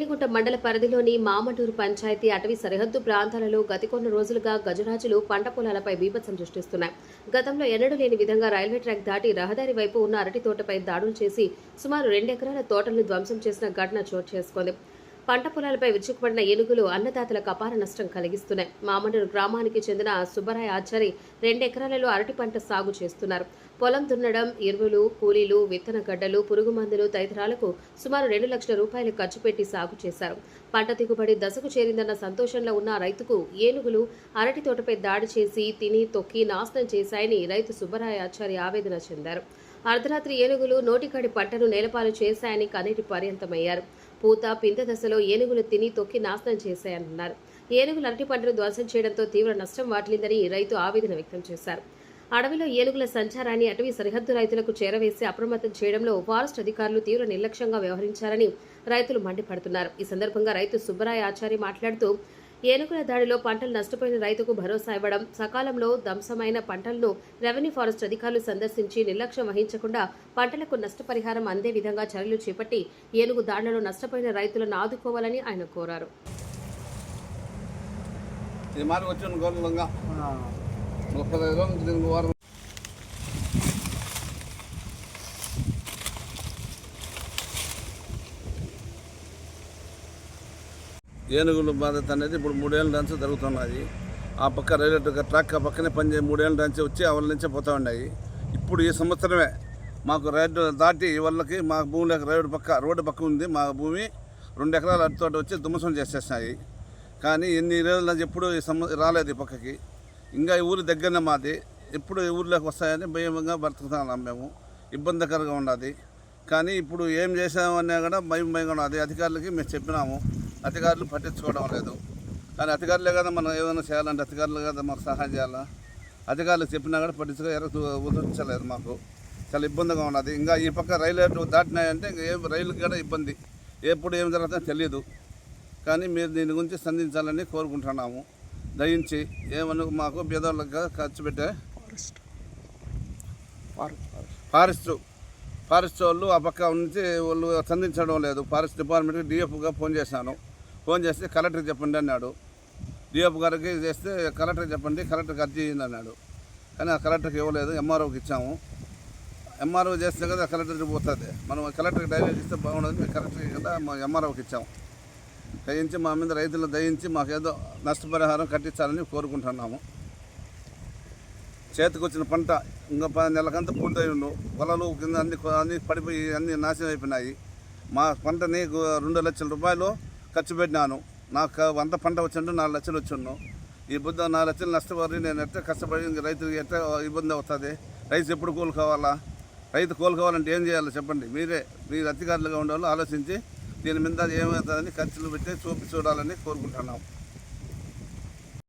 రేణిగుంట మండల పరిధిలోని మామటూరు పంచాయతీ అటవీ సరిహద్దు ప్రాంతాలలో గత కొన్ని రోజులుగా గజరాజులు పంట పొలాలపై బీభత్సం సృష్టిస్తున్నాయి. గతంలో ఎన్నడూ లేని విధంగా రైల్వే ట్రాక్ దాటి రహదారి వైపు ఉన్న అరటి తోటపై దాడులు చేసి సుమారు 2 ఎకరాల తోటలను ధ్వంసం చేసిన ఘటన చోటు చేసుకుంది. పంట పొలాలపై విరుచుకుపడిన ఏనుగులు అన్నదాతలకు అపార నష్టం కలిగిస్తున్నాయి. మామటూరు గ్రామానికి చెందిన సుబ్బరాయ ఆచారి 2 ఎకరాలలో అరటి పంట సాగు చేస్తున్నారు. పొలం దున్నడం, ఎరువులు, కూలీలు, విత్తన గడ్డలు, పురుగు మందులు తదితరాలకు సుమారు 2 లక్షల రూపాయలు ఖర్చు పెట్టి సాగు చేశారు. పంట దిగుబడి దశకు చేరిందన్న సంతోషంలో ఉన్న రైతుకు ఏనుగులు అరటి తోటపై దాడి చేసి తిని తొక్కి నాశనం చేశాయని రైతు సుబ్బరాయ ఆచారి ఆవేదన చెందారు. అర్ధరాత్రి ఏనుగులు నోటికాడి పంటను నేలపాలు చేశాయని కన్నీటి పర్యంతమయ్యారు. పూత పింద దశలో ఏనుగులు తిని తొక్కి నాశనం చేశాయన్నారు. ఏనుగులు అరటి పంటను ధ్వంసం చేయడంతో తీవ్ర నష్టం వాటిల్లిందని రైతు ఆవేదన వ్యక్తం చేశారు. అడవిలో ఏనుగుల సంచారాన్ని అటవీ సరిహద్దు రైతులకు చేరవేసి అప్రమత్తం చేయడంలో ఫారెస్ట్ అధికారులు తీవ్ర నిర్లక్ష్యంగా వ్యవహరించారని రైతులు మండిపడుతున్నారు. ఈ సందర్భంగా రైతు సుబ్బరాయ ఆచారి మాట్లాడుతూ ఏనుగుల దాడిలో పంటలు నష్టపోయిన రైతుకు భరోసా ఇవ్వడం, సకాలంలో ధ్వంసమైన పంటలను రెవెన్యూ ఫారెస్ట్ అధికారులు సందర్శించి నిర్లక్ష్యం వహించకుండా పంటలకు నష్టపరిహారం అందే విధంగా చర్యలు చేపట్టి ఏనుగు దాడులలో నష్టపోయిన రైతులను ఆదుకోవాలని ఆయన కోరారు. ఏనుగుల బాధ్యత అనేది ఇప్పుడు 3 ఏళ్ళ నుంచి జరుగుతున్నది. ఆ పక్క రైల్వే ట్రాక్ పక్కనే పనిచేసి 3 ఏళ్ళ నుంచి వచ్చి అవల నుంచే పోతూ ఉన్నాయి. ఇప్పుడు ఈ సంవత్సరమే మాకు రైతు దాటి వాళ్ళకి మా భూమిలోకి రోడ్డు పక్క ఉంది. మా భూమి 2 ఎకరాల అరటి తోట వచ్చి ధ్వంసం చేసేసినాయి. కానీ ఎన్ని రోజుల నుంచి ఎప్పుడు రాలేదు ఈ పక్కకి. ఇంకా ఈ ఊరి దగ్గరనే మాది. ఎప్పుడు ఈ ఊరిలోకి వస్తాయని భయంగా బ్రతుకుతున్నాం మేము. ఇబ్బందికరంగా ఉన్నది. కానీ ఇప్పుడు ఏం చేసామన్నా కూడా భయంగా ఉన్నది. అధికారులకి మేము చెప్పినాము, అధికారులు పట్టించుకోవడం లేదు. కానీ అధికారులే కదా మనం ఏమైనా చేయాలంటే అధికారులు కదా మాకు సహాయం చేయాలా. అధికారులకు చెప్పినా కూడా ఉదరించలేదు. మాకు చాలా ఇబ్బందిగా ఉన్నది. ఇంకా ఈ పక్క రైలు దాటినాయంటే ఇంకా రైలుకి కూడా ఇబ్బంది. ఎప్పుడు ఏం జరుగుతుందో తెలియదు. కానీ మీరు దీని గురించి స్పందించాలని కోరుకుంటున్నాము. దయించి ఏమన్నా మాకు బీదోళ్ళకి ఖర్చు పెట్టే ఫారెస్ట్ వాళ్ళు ఆ పక్క నుంచి వాళ్ళు స్పందించడం లేదు. ఫారెస్ట్ డిపార్ట్మెంట్కి డిఎఫ్గా ఫోన్ చేశాను. ఫోన్ చేస్తే కలెక్టర్కి చెప్పండి అన్నాడు. డిఎఫ్ గారికి చేస్తే కలెక్టర్కి చెప్పండి, కలెక్టర్కి అర్జీ చేయండి అన్నాడు. కానీ ఆ కలెక్టర్కి ఇవ్వలేదు. ఎంఆర్ఓకి ఇచ్చాము. ఎంఆర్ఓ చేస్తే కదా కలెక్టర్కి పోతుంది. మనం కలెక్టర్కి డైరెక్ట్ ఇస్తే బాగుండదు. కలెక్టర్కి కదా ఎంఆర్ఓకి ఇచ్చాము. దయించి మా మీద రైతులు దయించి మాకు ఏదో నష్టపరిహారం కట్టించాలని కోరుకుంటున్నాము. చేతికి వచ్చిన పంట ఇంకా 10 నెలలకంతా పూర్తయి ఉండు. పొలాలు కింద అన్ని పడిపోయి అన్ని నాశనం అయిపోయినాయి. మా పంటని 2 లక్షల రూపాయలు ఖర్చు పెట్టినాను. నాకు అంత పంట వచ్చిండు 4 లక్షలు వచ్చిండు. ఈ బుద్ధ 4 లక్షలు నష్టపడి నేను ఎట్లా కష్టపడి రైతుకి ఎట్లా ఇబ్బంది అవుతుంది. రైతు ఎప్పుడు కోలుకోవాలా? రైతు కోలుకోవాలంటే ఏం చేయాలో చెప్పండి. మీరు అధికారులుగా ఉండేవాళ్ళు ఆలోచించి దీని మీద ఏమవుతుందని ఖర్చులు పెట్టి చూడాలని కోరుకుంటున్నాం.